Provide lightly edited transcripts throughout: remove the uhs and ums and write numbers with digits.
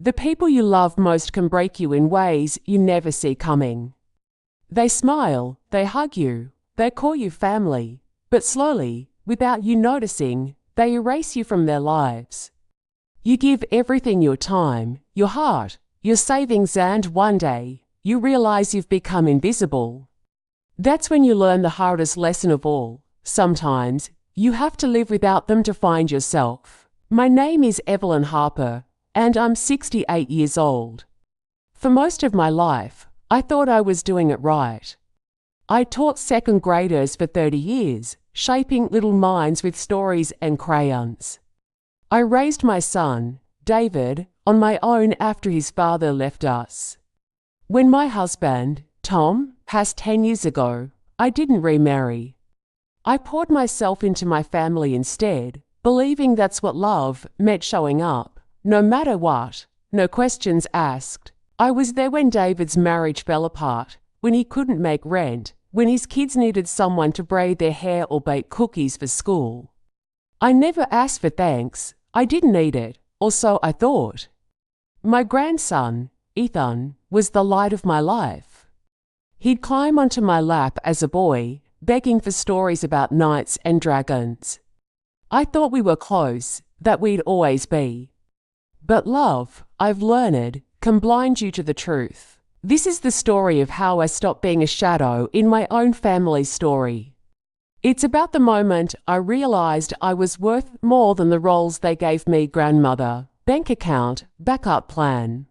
The people you love most can break you in ways you never see coming. They smile, they hug you, they call you family, but slowly, without you noticing, they erase you from their lives. You give everything, your time, your heart, your savings, and one day, you realize you've become invisible. That's when you learn the hardest lesson of all. Sometimes, you have to live without them to find yourself. My name is Evelyn Harper, and I'm 68 years old. For most of my life, I thought I was doing it right. I taught second graders for 30 years, shaping little minds with stories and crayons. I raised my son, David, on my own after his father left us. When my husband, Tom, passed 10 years ago, I didn't remarry. I poured myself into my family instead, believing that's what love meant, showing up, no matter what, no questions asked. I was there when David's marriage fell apart, when he couldn't make rent, when his kids needed someone to braid their hair or bake cookies for school. I never asked for thanks. I didn't need it, or so I thought. My grandson, Ethan, was the light of my life. He'd climb onto my lap as a boy, begging for stories about knights and dragons. I thought we were close, that we'd always be. But love, I've learned, can blind you to the truth. This is the story of how I stopped being a shadow in my own family's story. It's about the moment I realized I was worth more than the roles they gave me: grandmother, bank account, backup plan.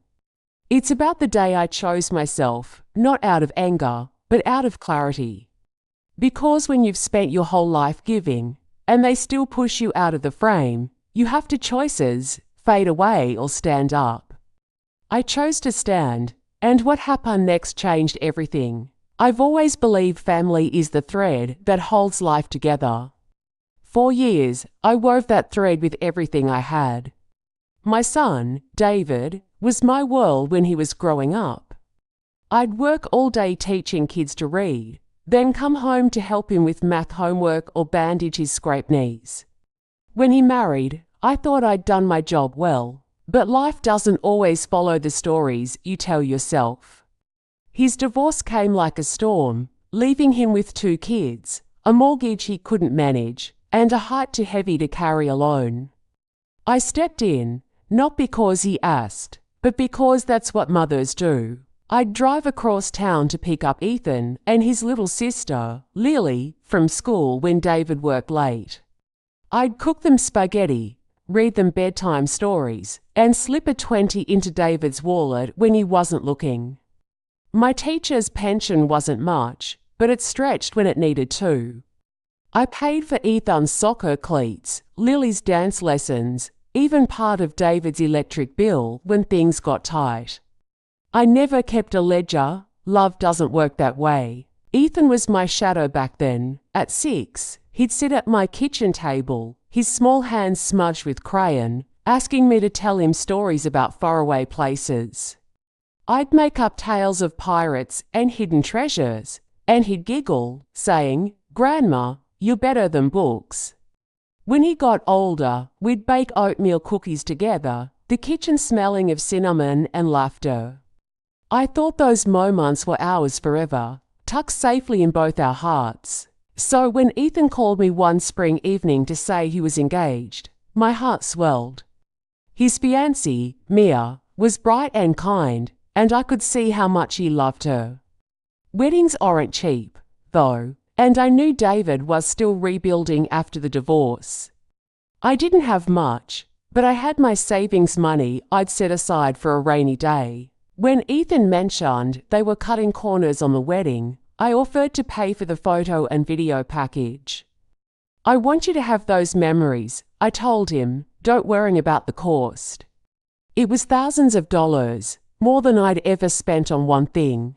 It's about the day I chose myself, not out of anger, but out of clarity. Because when you've spent your whole life giving, and they still push you out of the frame, you have two choices: fade away or stand up. I chose to stand, and what happened next changed everything. I've always believed family is the thread that holds life together. For years, I wove that thread with everything I had. My son, David, was my world when he was growing up. I'd work all day teaching kids to read, then come home to help him with math homework or bandage his scraped knees. When he married, I thought I'd done my job well, but life doesn't always follow the stories you tell yourself. His divorce came like a storm, leaving him with 2 kids, a mortgage he couldn't manage, and a heart too heavy to carry alone. I stepped in, not because he asked, but because that's what mothers do. I'd drive across town to pick up Ethan and his little sister, Lily, from school when David worked late. I'd cook them spaghetti, read them bedtime stories, and slip a 20 into David's wallet when he wasn't looking. My teacher's pension wasn't much, but it stretched when it needed to. I paid for Ethan's soccer cleats, Lily's dance lessons, even part of David's electric bill when things got tight. I never kept a ledger. Love doesn't work that way. Ethan was my shadow back then. At 6, he'd sit at my kitchen table, his small hands smudged with crayon, asking me to tell him stories about faraway places. I'd make up tales of pirates and hidden treasures, and he'd giggle, saying, "Grandma, you're better than books." When he got older, we'd bake oatmeal cookies together, the kitchen smelling of cinnamon and laughter. I thought those moments were ours forever, tucked safely in both our hearts. So when Ethan called me one spring evening to say he was engaged, my heart swelled. His fiancée, Mia, was bright and kind, and I could see how much he loved her. Weddings aren't cheap, though, and I knew David was still rebuilding after the divorce. I didn't have much, but I had my savings money I'd set aside for a rainy day. When Ethan mentioned they were cutting corners on the wedding, I offered to pay for the photo and video package. "I want you to have those memories," I told him, "don't worry about the cost." It was thousands of dollars, more than I'd ever spent on one thing.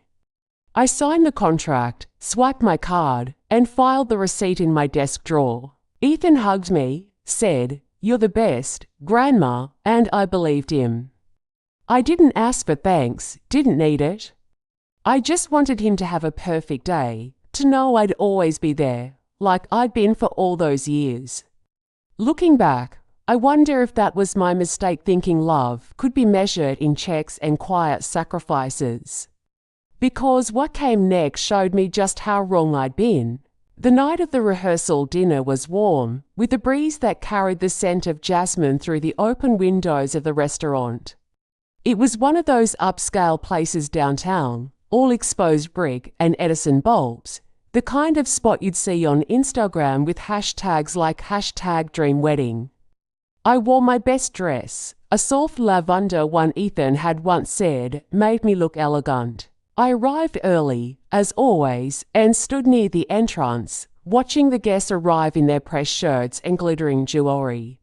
I signed the contract, swiped my card, and filed the receipt in my desk drawer. Ethan hugged me, said, "You're the best, Grandma," and I believed him. I didn't ask for thanks, didn't need it. I just wanted him to have a perfect day, to know I'd always be there, like I'd been for all those years. Looking back, I wonder if that was my mistake thinking love could be measured in checks and quiet sacrifices. Because what came next showed me just how wrong I'd been. The night of the rehearsal dinner was warm, with a breeze that carried the scent of jasmine through the open windows of the restaurant. It was one of those upscale places downtown, all exposed brick and Edison bulbs, the kind of spot you'd see on Instagram with hashtags like #DreamWedding. I wore my best dress, a soft lavender one Ethan had once said made me look elegant. I arrived early, as always, and stood near the entrance, watching the guests arrive in their pressed shirts and glittering jewelry.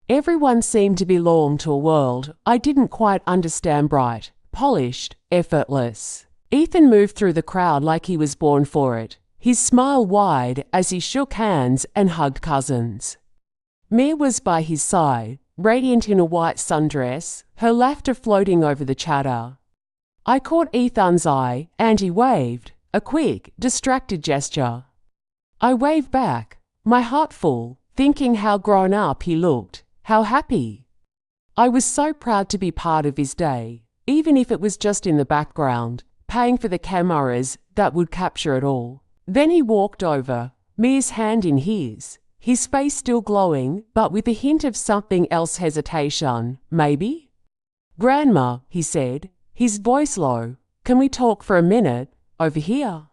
Everyone seemed to belong to a world I didn't quite understand, bright, polished, effortless. Ethan moved through the crowd like he was born for it, his smile wide as he shook hands and hugged cousins. Mia was by his side, radiant in a white sundress, her laughter floating over the chatter. I caught Ethan's eye, and he waved, a quick, distracted gesture. I waved back, my heart full, thinking how grown up he looked, how happy. I was so proud to be part of his day, even if it was just in the background, paying for the cameras that would capture it all. Then he walked over, Mia's hand in his face still glowing, but with a hint of something else, hesitation, maybe? "Grandma," he said, his voice low, "can we talk for a minute, over here?"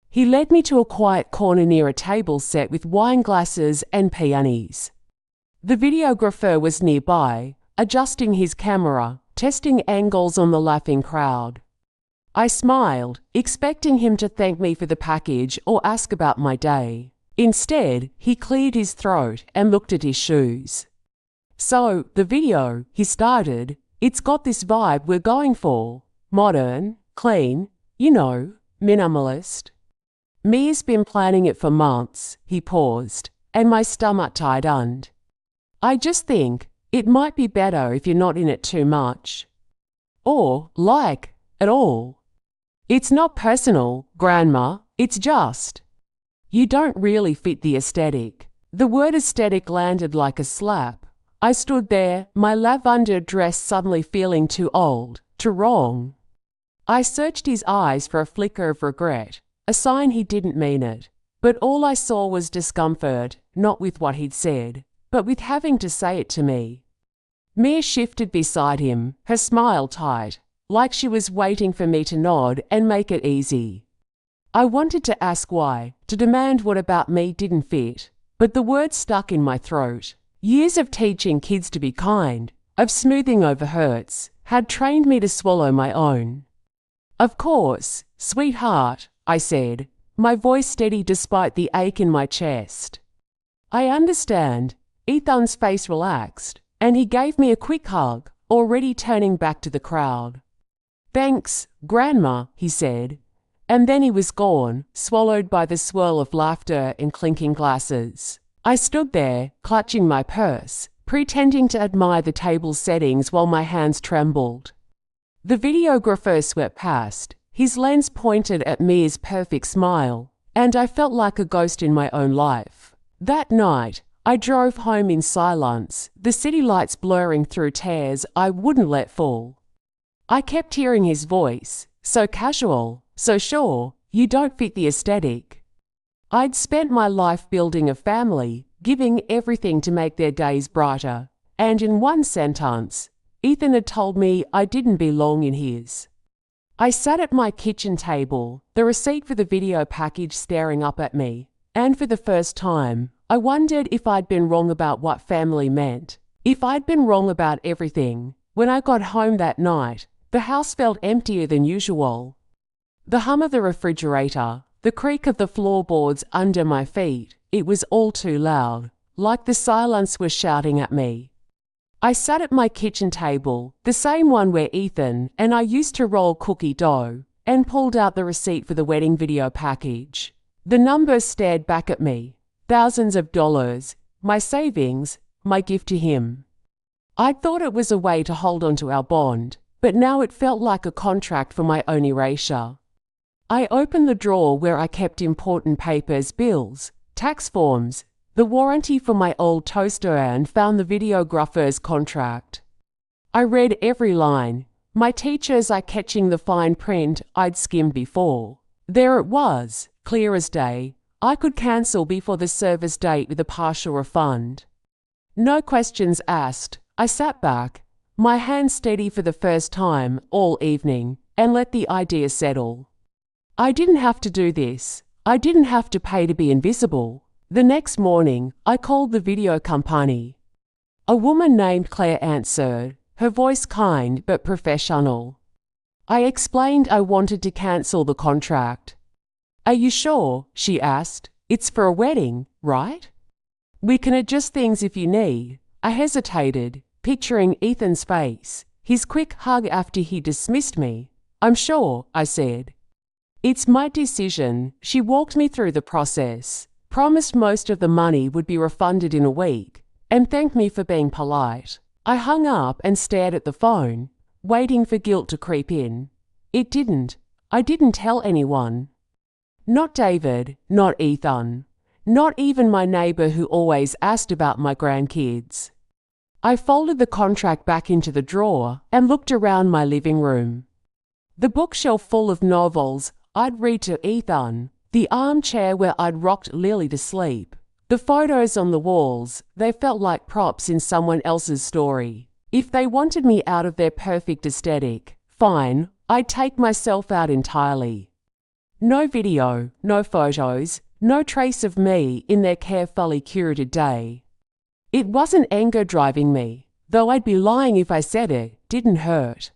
He led me to a quiet corner near a table set with wine glasses and peonies. The videographer was nearby, adjusting his camera, testing angles on the laughing crowd. I smiled, expecting him to thank me for the package or ask about my day. Instead, he cleared his throat and looked at his shoes. "So, the video," he started, "it's got this vibe we're going for. Modern, clean, minimalist." Mia's been planning it for months, he paused, and my stomach tightened. "I just think it might be better if you're not in it too much. Or, at all. It's not personal, Grandma, it's just. You don't really fit the aesthetic." The word aesthetic landed like a slap. I stood there, my lavender dress suddenly feeling too old, too wrong. I searched his eyes for a flicker of regret, a sign he didn't mean it. But all I saw was discomfort, not with what he'd said, but with having to say it to me. Mia shifted beside him, her smile tight, like she was waiting for me to nod and make it easy. I wanted to ask why, to demand what about me didn't fit, but the words stuck in my throat. Years of teaching kids to be kind, of smoothing over hurts, had trained me to swallow my own. "Of course, sweetheart," I said, my voice steady despite the ache in my chest. "I understand." Ethan's face relaxed, and he gave me a quick hug, already turning back to the crowd. "Thanks, Grandma," he said, and then he was gone, swallowed by the swirl of laughter and clinking glasses. I stood there, clutching my purse, pretending to admire the table settings while my hands trembled. The videographer swept past, his lens pointed at Mia's perfect smile, and I felt like a ghost in my own life. That night, I drove home in silence, the city lights blurring through tears I wouldn't let fall. I kept hearing his voice, so casual, so sure, "You don't fit the aesthetic." I'd spent my life building a family, giving everything to make their days brighter, and in one sentence, Ethan had told me I didn't belong in his. I sat at my kitchen table, the receipt for the video package staring up at me, and for the first time, I wondered if I'd been wrong about what family meant, if I'd been wrong about everything. When I got home that night, the house felt emptier than usual. The hum of the refrigerator, the creak of the floorboards under my feet, it was all too loud, like the silence was shouting at me. I sat at my kitchen table, the same one where Ethan and I used to roll cookie dough, and pulled out the receipt for the wedding video package. The numbers stared back at me. Thousands of dollars, my savings, my gift to him. I'd thought it was a way to hold on to our bond, but now it felt like a contract for my own erasure. I opened the drawer where I kept important papers, bills, tax forms, the warranty for my old toaster, and found the videographer's contract. I read every line. My teachers are catching the fine print I'd skimmed before. There it was, clear as day. I could cancel before the service date with a partial refund. No questions asked. I sat back, my hand steady for the first time all evening, and let the idea settle. I didn't have to do this. I didn't have to pay to be invisible. The next morning, I called the video company. A woman named Claire answered, her voice kind but professional. I explained I wanted to cancel the contract. "Are you sure?" she asked. "It's for a wedding, right? We can adjust things if you need." I hesitated, picturing Ethan's face, his quick hug after he dismissed me. "I'm sure," I said. "It's my decision." She walked me through the process, promised most of the money would be refunded in a week, and thanked me for being polite. I hung up and stared at the phone, waiting for guilt to creep in. It didn't. I didn't tell anyone. Not David, not Ethan, not even my neighbour who always asked about my grandkids. I folded the contract back into the drawer and looked around my living room. The bookshelf full of novels I'd read to Ethan, the armchair where I'd rocked Lily to sleep, the photos on the walls, they felt like props in someone else's story. If they wanted me out of their perfect aesthetic, fine, I'd take myself out entirely. No video, no photos, no trace of me in their carefully curated day. It wasn't anger driving me, though I'd be lying if I said it didn't hurt.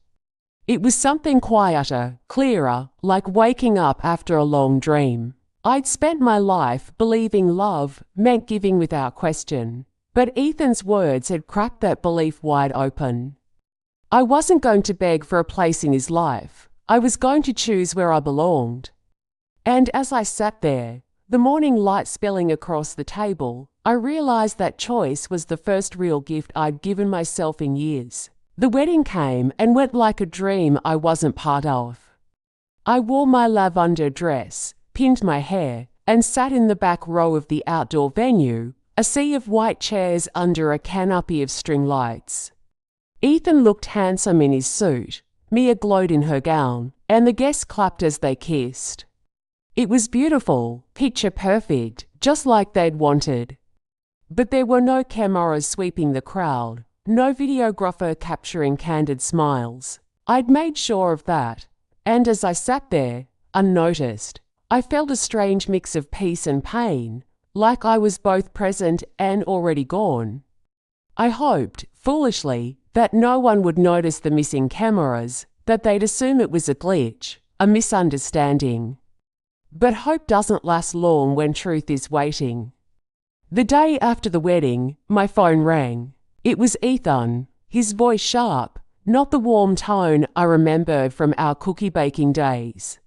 It was something quieter, clearer, like waking up after a long dream. I'd spent my life believing love meant giving without question, but Ethan's words had cracked that belief wide open. I wasn't going to beg for a place in his life. I was going to choose where I belonged. And as I sat there, the morning light spilling across the table, I realized that choice was the first real gift I'd given myself in years. The wedding came and went like a dream I wasn't part of. I wore my lavender dress, pinned my hair, and sat in the back row of the outdoor venue, a sea of white chairs under a canopy of string lights. Ethan looked handsome in his suit, Mia glowed in her gown, and the guests clapped as they kissed. It was beautiful, picture perfect, just like they'd wanted. But there were no cameras sweeping the crowd, no videographer capturing candid smiles. I'd made sure of that, and as I sat there, unnoticed, I felt a strange mix of peace and pain, like I was both present and already gone. I hoped, foolishly, that no one would notice the missing cameras, that they'd assume it was a glitch, a misunderstanding. But hope doesn't last long when truth is waiting. The day after the wedding, my phone rang. It was Ethan, his voice sharp, not the warm tone I remember from our cookie baking days.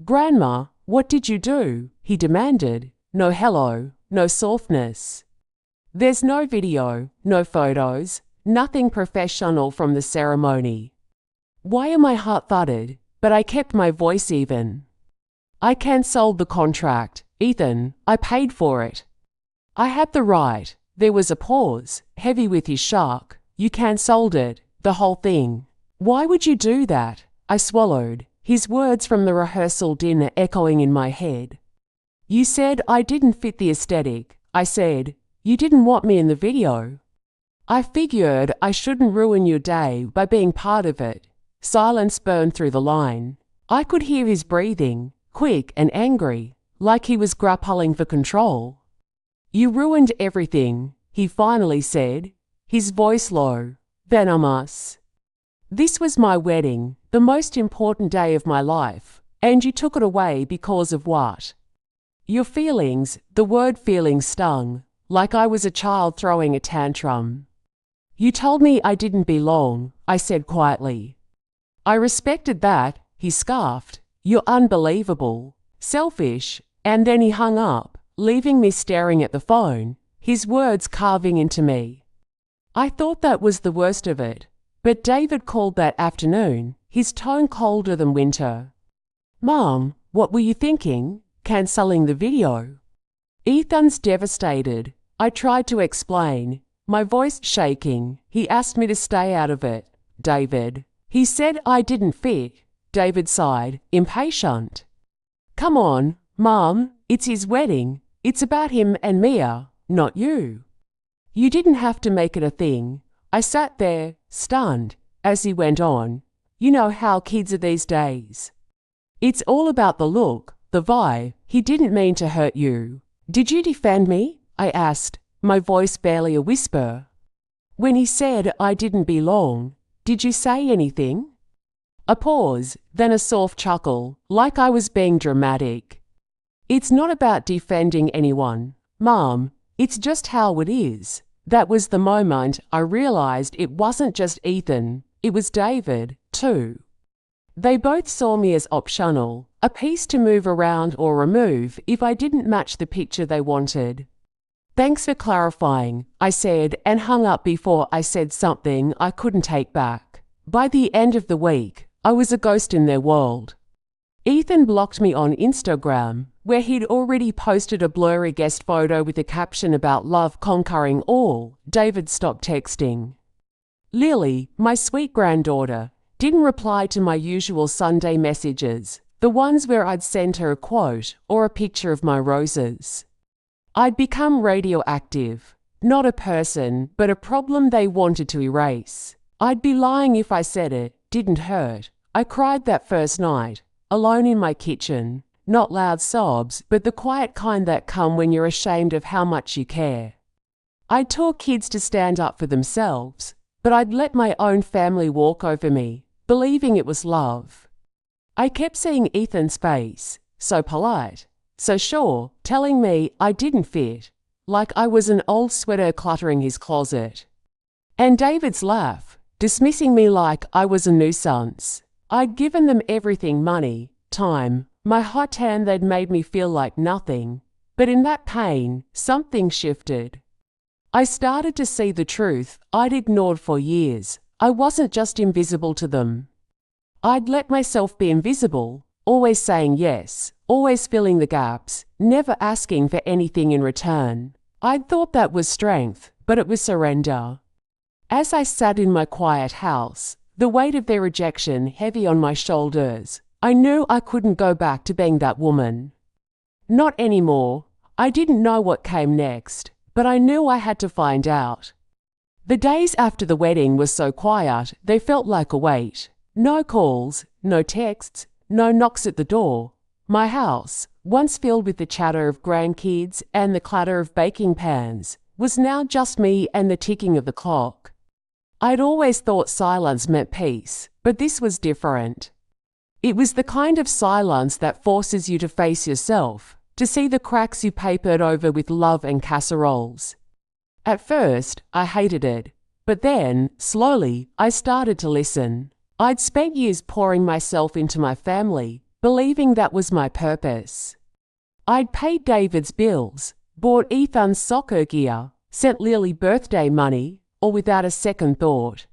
"Grandma, what did you do?" he demanded. No hello, no softness. There's no video, no photos, nothing professional from the ceremony. Why my heart thudded, but I kept my voice even. "I cancelled the contract, Ethan. I paid for it." I had the right. There was a pause, heavy with his shock. "You cancelled it, the whole thing. Why would you do that?" I swallowed, his words from the rehearsal dinner echoing in my head. "You said I didn't fit the aesthetic," I said. "You didn't want me in the video." "I figured I shouldn't ruin your day by being part of it." Silence burned through the line. I could hear his breathing, quick and angry, like he was grappling for control. "You ruined everything," he finally said, his voice low, venomous. "This was my wedding, the most important day of my life, and you took it away because of what?" Your feelings, the word feelings stung, like I was a child throwing a tantrum. "You told me I didn't belong," I said quietly. "I respected that," he scoffed. "You're unbelievable, selfish," and then he hung up, leaving me staring at the phone, his words carving into me. I thought that was the worst of it, but David called that afternoon, his tone colder than winter. "Mom, what were you thinking? Cancelling the video?" Ethan's devastated, I tried to explain, my voice shaking. He asked me to stay out of it, David. He said I didn't fit. David sighed, impatient. Come on, Mum, it's his wedding. It's about him and Mia, not you. You didn't have to make it a thing. I sat there, stunned, as he went on. You know how kids are these days. It's all about the look, the vibe. He didn't mean to hurt you. Did you defend me? I asked, my voice barely a whisper. When he said I didn't belong, did you say anything? A pause, then a soft chuckle, like I was being dramatic. It's not about defending anyone, Mum. It's just how it is. That was the moment I realized it wasn't just Ethan, it was David, too. They both saw me as optional, a piece to move around or remove if I didn't match the picture they wanted. Thanks for clarifying, I said, and hung up before I said something I couldn't take back. By the end of the week, I was a ghost in their world. Ethan blocked me on Instagram, where he'd already posted a blurry guest photo with a caption about love conquering all. David stopped texting. Lily, my sweet granddaughter, didn't reply to my usual Sunday messages, the ones where I'd send her a quote or a picture of my roses. I'd become radioactive, not a person, but a problem they wanted to erase. I'd be lying if I said it didn't hurt. I cried that first night, alone in my kitchen, not loud sobs, but the quiet kind that come when you're ashamed of how much you care. I'd taught kids to stand up for themselves, but I'd let my own family walk over me, believing it was love. I kept seeing Ethan's face, so polite, so sure, telling me I didn't fit, like I was an old sweater cluttering his closet. And David's laugh, dismissing me like I was a nuisance. I'd given them everything, money, time, my hot tan. They'd made me feel like nothing. But in that pain, something shifted. I started to see the truth I'd ignored for years. I wasn't just invisible to them. I'd let myself be invisible, always saying yes, always filling the gaps, never asking for anything in return. I'd thought that was strength, but it was surrender. As I sat in my quiet house, the weight of their rejection heavy on my shoulders, I knew I couldn't go back to being that woman. Not anymore. I didn't know what came next, but I knew I had to find out. The days after the wedding were so quiet, they felt like a weight. No calls, no texts, no knocks at the door. My house, once filled with the chatter of grandkids and the clatter of baking pans, was now just me and the ticking of the clock. I'd always thought silence meant peace, but this was different. It was the kind of silence that forces you to face yourself, to see the cracks you papered over with love and casseroles. At first, I hated it, but then, slowly, I started to listen. I'd spent years pouring myself into my family, believing that was my purpose. I'd paid David's bills, bought Ethan's soccer gear, sent Lily birthday money, or without a second thought.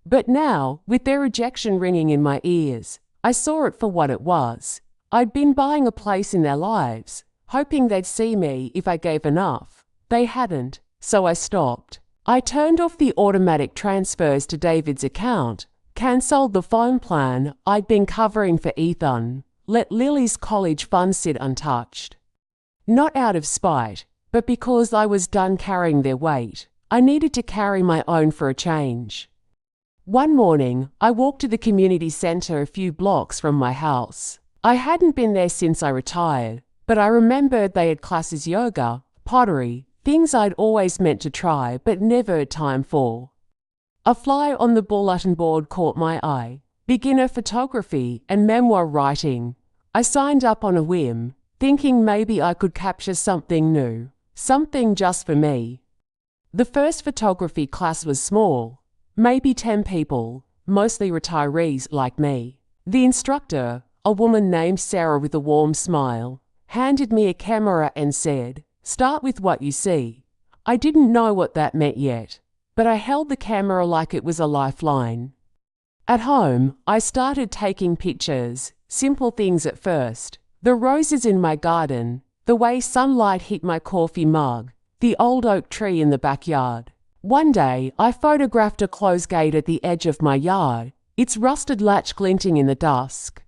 But now, with their rejection ringing in my ears, I saw it for what it was. I'd been buying a place in their lives, hoping they'd see me if I gave enough. They hadn't, so I stopped. I turned off the automatic transfers to David's account, cancelled the phone plan I'd been covering for Ethan, let Lily's college fund sit untouched. Not out of spite, but because I was done carrying their weight. I needed to carry my own for a change. One morning, I walked to the community centre a few blocks from my house. I hadn't been there since I retired, but I remembered they had classes, yoga, pottery, things I'd always meant to try but never had time for. A fly on the bulletin board caught my eye. Beginner photography and memoir writing. I signed up on a whim, thinking maybe I could capture something new, something just for me. The first photography class was small, maybe 10 people, mostly retirees like me. The instructor, a woman named Sarah with a warm smile, handed me a camera and said, "Start with what you see." I didn't know what that meant yet, but I held the camera like it was a lifeline. At home, I started taking pictures, simple things at first. The roses in my garden, the way sunlight hit my coffee mug, the old oak tree in the backyard. One day, I photographed a closed gate at the edge of my yard, its rusted latch glinting in the dusk.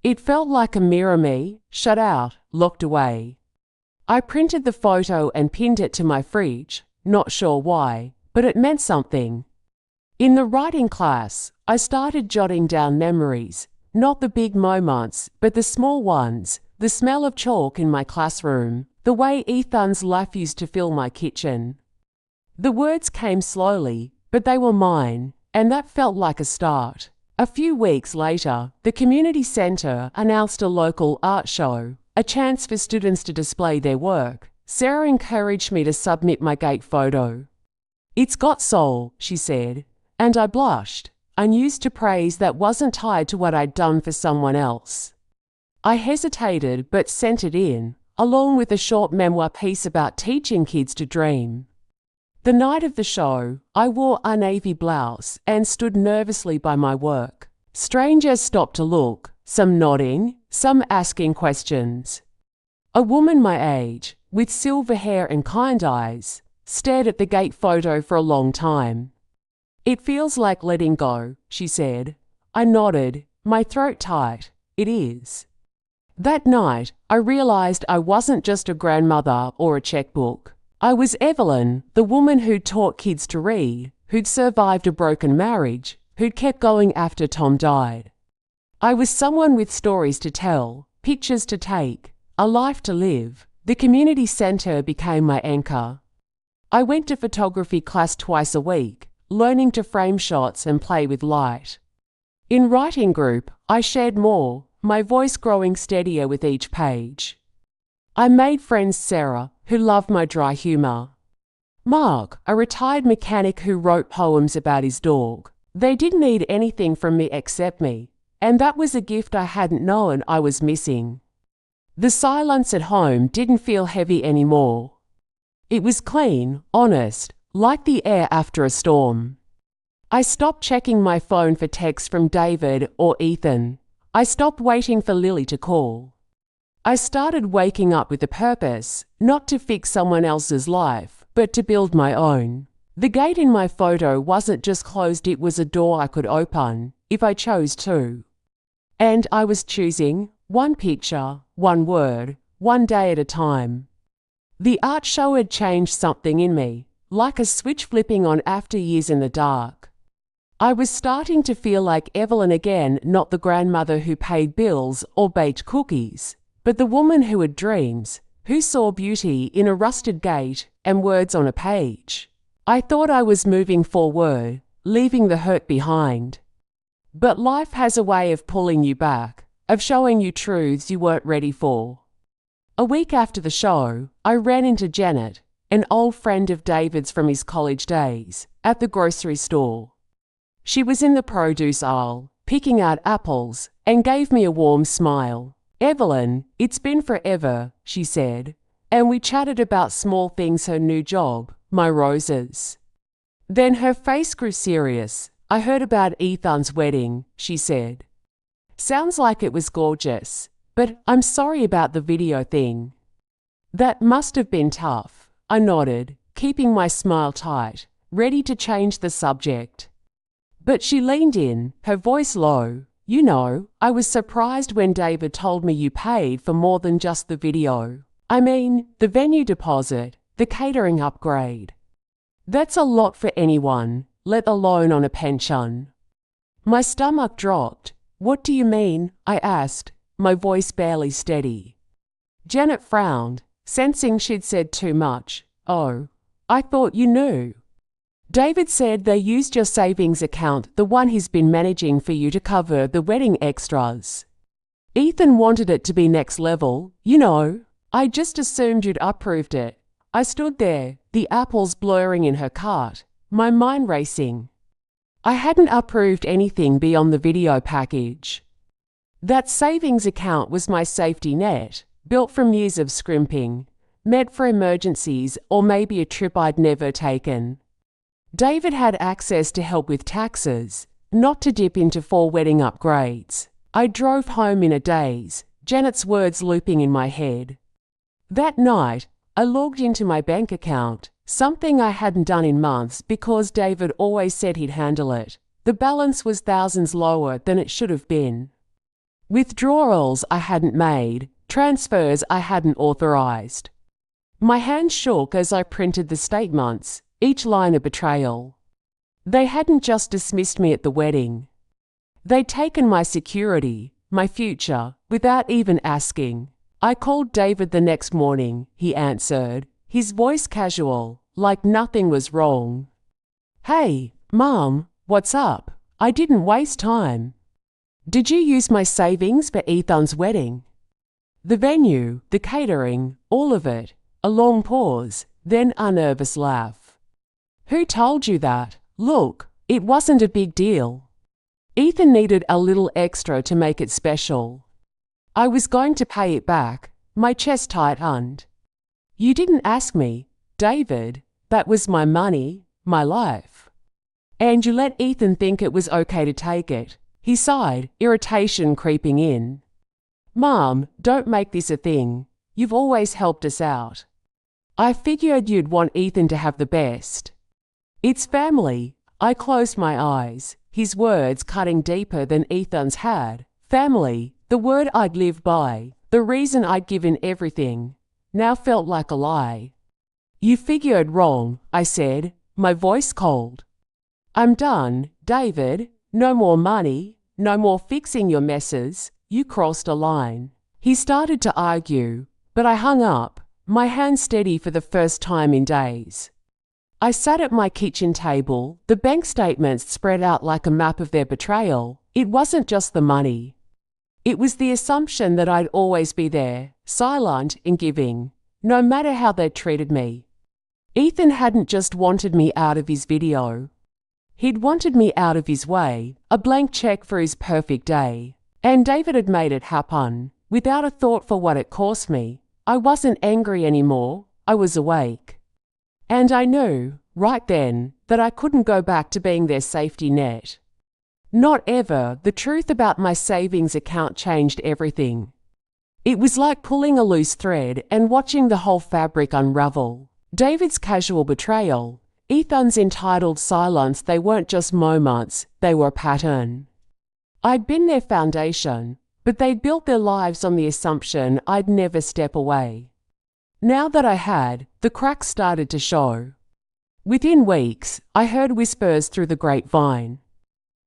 It felt like a mirror me, shut out, locked away. I printed the photo and pinned it to my fridge, not sure why, but it meant something. In the writing class, I started jotting down memories, not the big moments, but the small ones, the smell of chalk in my classroom, the way Ethan's laugh used to fill my kitchen. The words came slowly, but they were mine, and that felt like a start. A few weeks later, the community centre announced a local art show, a chance for students to display their work. Sarah encouraged me to submit my gate photo. "It's got soul," she said, and I blushed, unused to praise that wasn't tied to what I'd done for someone else. I hesitated but sent it in, along with a short memoir piece about teaching kids to dream. The night of the show, I wore a navy blouse and stood nervously by my work. Strangers stopped to look, some nodding, some asking questions. A woman my age, with silver hair and kind eyes, stared at the gate photo for a long time. "It feels like letting go," she said. I nodded, my throat tight. "It is." That night, I realized I wasn't just a grandmother or a checkbook. I was Evelyn, the woman who'd taught kids to read, who'd survived a broken marriage, who'd kept going after Tom died. I was someone with stories to tell, pictures to take, a life to live. The community centre became my anchor. I went to photography class twice a week, learning to frame shots and play with light. In writing group, I shared more, my voice growing steadier with each page. I made friends Sarah, who loved my dry humour. Mark, a retired mechanic who wrote poems about his dog. They didn't need anything from me except me, and that was a gift I hadn't known I was missing. The silence at home didn't feel heavy anymore. It was clean, honest, like the air after a storm. I stopped checking my phone for texts from David or Ethan. I stopped waiting for Lily to call. I started waking up with a purpose, not to fix someone else's life, but to build my own. The gate in my photo wasn't just closed, it was a door I could open, if I chose to. And I was choosing, one picture, one word, one day at a time. The art show had changed something in me, like a switch flipping on after years in the dark. I was starting to feel like Evelyn again, not the grandmother who paid bills or baked cookies, but the woman who had dreams, who saw beauty in a rusted gate and words on a page. I thought I was moving forward, leaving the hurt behind. But life has a way of pulling you back, of showing you truths you weren't ready for. A week after the show, I ran into Janet, an old friend of David's from his college days, at the grocery store. She was in the produce aisle, picking out apples, and gave me a warm smile. "Evelyn, it's been forever," she said, and we chatted about small things, her new job, my roses. Then her face grew serious. "I heard about Ethan's wedding," she said. "Sounds like it was gorgeous, but I'm sorry about the video thing." "That must have been tough," I nodded, keeping my smile tight, ready to change the subject. But she leaned in, her voice low. "You know, I was surprised when David told me you paid for more than just the video. I mean, the venue deposit, the catering upgrade. That's a lot for anyone, let alone on a pension." My stomach dropped. "What do you mean?" I asked, my voice barely steady. Janet frowned, sensing she'd said too much. "Oh, I thought you knew. David said they used your savings account, the one he's been managing for you, to cover the wedding extras. Ethan wanted it to be next level, you know. I just assumed you'd approved it." I stood there, the apples blurring in her cart, my mind racing. I hadn't approved anything beyond the video package. That savings account was my safety net, built from years of scrimping, meant for emergencies or maybe a trip I'd never taken. David had access to help with taxes, not to dip into 4 wedding upgrades. I drove home in a daze, Janet's words looping in my head. That night, I logged into my bank account, something I hadn't done in months because David always said he'd handle it. The balance was thousands lower than it should have been. Withdrawals I hadn't made, transfers I hadn't authorized. My hands shook as I printed the statements, each line a betrayal. They hadn't just dismissed me at the wedding. They'd taken my security, my future, without even asking. I called David the next morning, he answered, his voice casual, like nothing was wrong. Hey, Mom, what's up? I didn't waste time. Did you use my savings for Ethan's wedding? The venue, the catering, all of it. A long pause, then a nervous laugh. Who told you that? Look, it wasn't a big deal. Ethan needed a little extra to make it special. I was going to pay it back, my chest tightened. You didn't ask me, David. That was my money, my life. And you let Ethan think it was okay to take it. He sighed, irritation creeping in. Mom, don't make this a thing. You've always helped us out. I figured you'd want Ethan to have the best. It's family. I closed my eyes, his words cutting deeper than Ethan's had. Family, the word I'd lived by, the reason I'd given everything, now felt like a lie. You figured wrong, I said, my voice cold. I'm done, David. No more money, no more fixing your messes. You crossed a line. He started to argue, but I hung up, my hand steady for the first time in days. I sat at my kitchen table, the bank statements spread out like a map of their betrayal. It wasn't just the money. It was the assumption that I'd always be there, silent in giving, no matter how they'd treated me. Ethan hadn't just wanted me out of his video. He'd wanted me out of his way, a blank check for his perfect day. And David had made it happen, without a thought for what it cost me. I wasn't angry anymore, I was awake. And I knew, right then, that I couldn't go back to being their safety net. Not ever. The truth about my savings account changed everything. It was like pulling a loose thread and watching the whole fabric unravel. David's casual betrayal, Ethan's entitled silence, they weren't just moments, they were a pattern. I'd been their foundation, but they'd built their lives on the assumption I'd never step away. Now that I had, the cracks started to show. Within weeks, I heard whispers through the grapevine.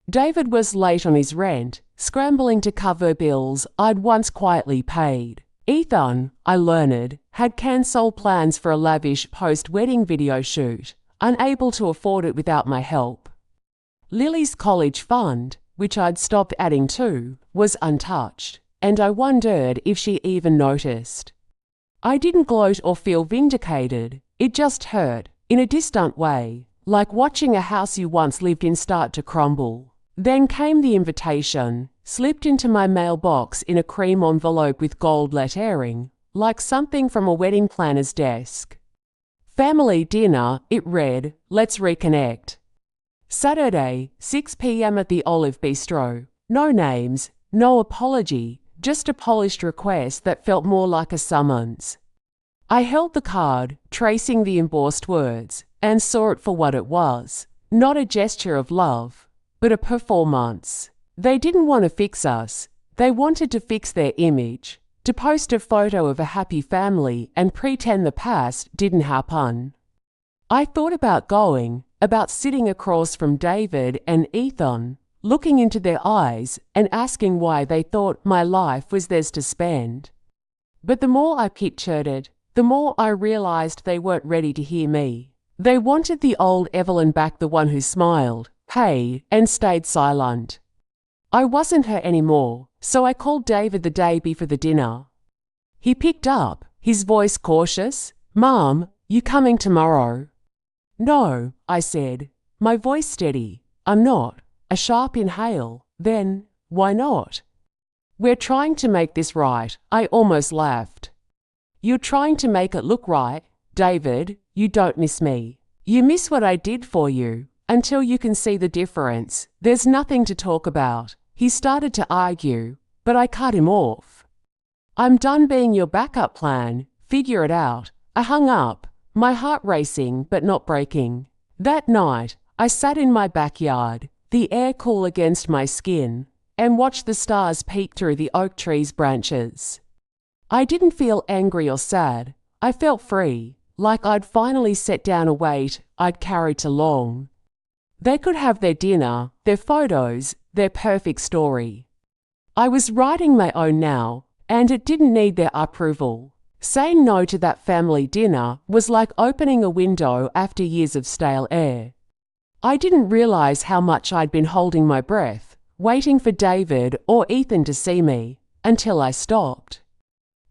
David was late on his rent, scrambling to cover bills I'd once quietly paid. Ethan, I learned, had cancelled plans for a lavish post-wedding video shoot, unable to afford it without my help. Lily's college fund, which I'd stopped adding to, was untouched, and I wondered if she even noticed. I didn't gloat or feel vindicated, it just hurt, in a distant way, like watching a house you once lived in start to crumble. Then came the invitation, slipped into my mailbox in a cream envelope with gold lettering, like something from a wedding planner's desk. Family dinner, it read, let's reconnect. Saturday, 6 p.m. at the Olive Bistro. No names, no apology, just a polished request that felt more like a summons. I held the card, tracing the embossed words, and saw it for what it was. Not a gesture of love, but a performance. They didn't want to fix us. They wanted to fix their image, to post a photo of a happy family and pretend the past didn't happen. I thought about going, about sitting across from David and Ethan, looking into their eyes and asking why they thought my life was theirs to spend. But the more I pictured it, the more I realized they weren't ready to hear me. They wanted the old Evelyn back, the one who smiled, paid, and stayed silent. I wasn't her anymore, so I called David the day before the dinner. He picked up, his voice cautious. "Mom, you coming tomorrow?" "No," I said, my voice steady. "I'm not." A sharp inhale. Then, "Why not?" "We're trying to make this right," I almost laughed. "You're trying to make it look right, David. You don't miss me. You miss what I did for you. Until you can see the difference, there's nothing to talk about." He started to argue, but I cut him off. "I'm done being your backup plan. Figure it out. I hung up, my heart racing but not breaking. That night, I sat in my backyard, the air cool against my skin, and watched the stars peek through the oak tree's branches. I didn't feel angry or sad. I felt free, like I'd finally set down a weight I'd carried too long. They could have their dinner, their photos, their perfect story. I was writing my own now, and it didn't need their approval. Saying no to that family dinner was like opening a window after years of stale air. I didn't realize how much I'd been holding my breath, waiting for David or Ethan to see me, until I stopped.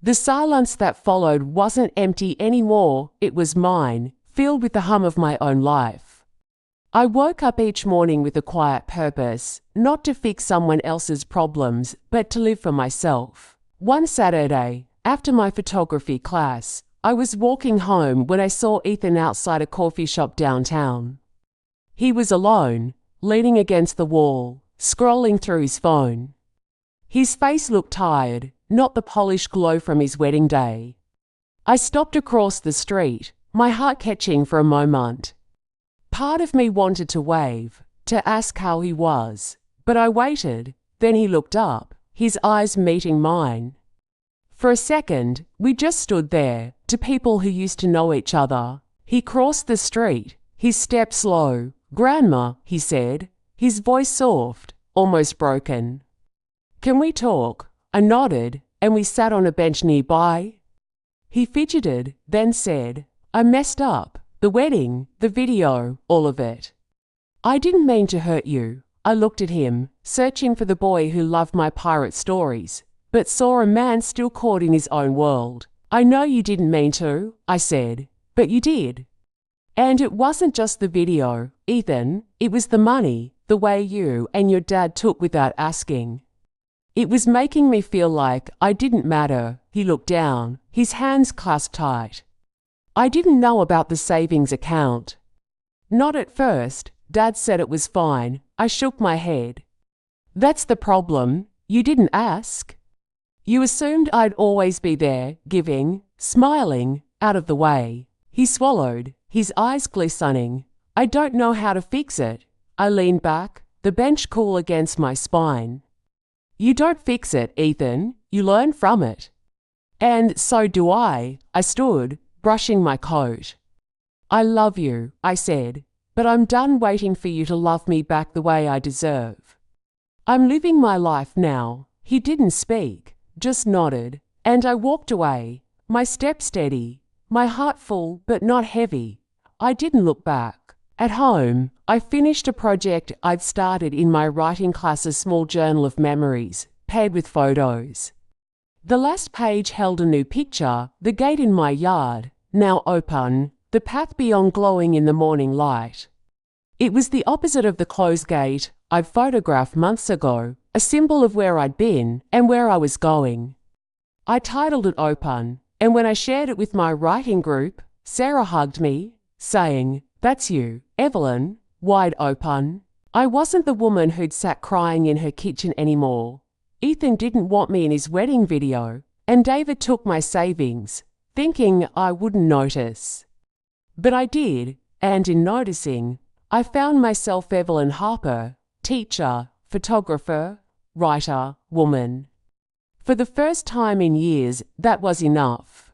The silence that followed wasn't empty anymore, it was mine, filled with the hum of my own life. I woke up each morning with a quiet purpose, not to fix someone else's problems, but to live for myself. One Saturday, after my photography class, I was walking home when I saw Ethan outside a coffee shop downtown. He was alone, leaning against the wall, scrolling through his phone. His face looked tired, not the polished glow from his wedding day. I stopped across the street, my heart catching for a moment. Part of me wanted to wave, to ask how he was, but I waited. Then he looked up, his eyes meeting mine. For a second, we just stood there, two people who used to know each other. He crossed the street, his step slow. "Grandma," he said, his voice soft, almost broken. "Can we talk?" I nodded, and we sat on a bench nearby. He fidgeted, then said, "I messed up. The wedding, the video, all of it. I didn't mean to hurt you." I looked at him, searching for the boy who loved my pirate stories, but saw a man still caught in his own world. "I know you didn't mean to," I said, "but you did. And it wasn't just the video, Ethan, it was the money, the way you and your dad took without asking. It was making me feel like I didn't matter." He looked down, his hands clasped tight. "I didn't know about the savings account." "Not at first. Dad said it was fine." I shook my head. "That's the problem. You didn't ask. You assumed I'd always be there, giving, smiling, out of the way." He swallowed, his eyes glistening. "I don't know how to fix it." I leaned back, the bench cool against my spine. "You don't fix it, Ethan. You learn from it." "And so do I." I stood, brushing my coat. "I love you," I said, "but I'm done waiting for you to love me back the way I deserve. I'm living my life now." He didn't speak, just nodded, and I walked away, my step steady, my heart full but not heavy. I didn't look back. At home, I finished a project I'd started in my writing class's small journal of memories, paired with photos. The last page held a new picture, the gate in my yard, now open, the path beyond glowing in the morning light. It was the opposite of the closed gate I'd photographed months ago, a symbol of where I'd been and where I was going. I titled it Open, and when I shared it with my writing group, Sarah hugged me, saying, "That's you, Evelyn, wide open." I wasn't the woman who'd sat crying in her kitchen anymore. Ethan didn't want me in his wedding video, and David took my savings, thinking I wouldn't notice. But I did, and in noticing, I found myself Evelyn Harper, teacher, photographer, writer, woman. For the first time in years, that was enough.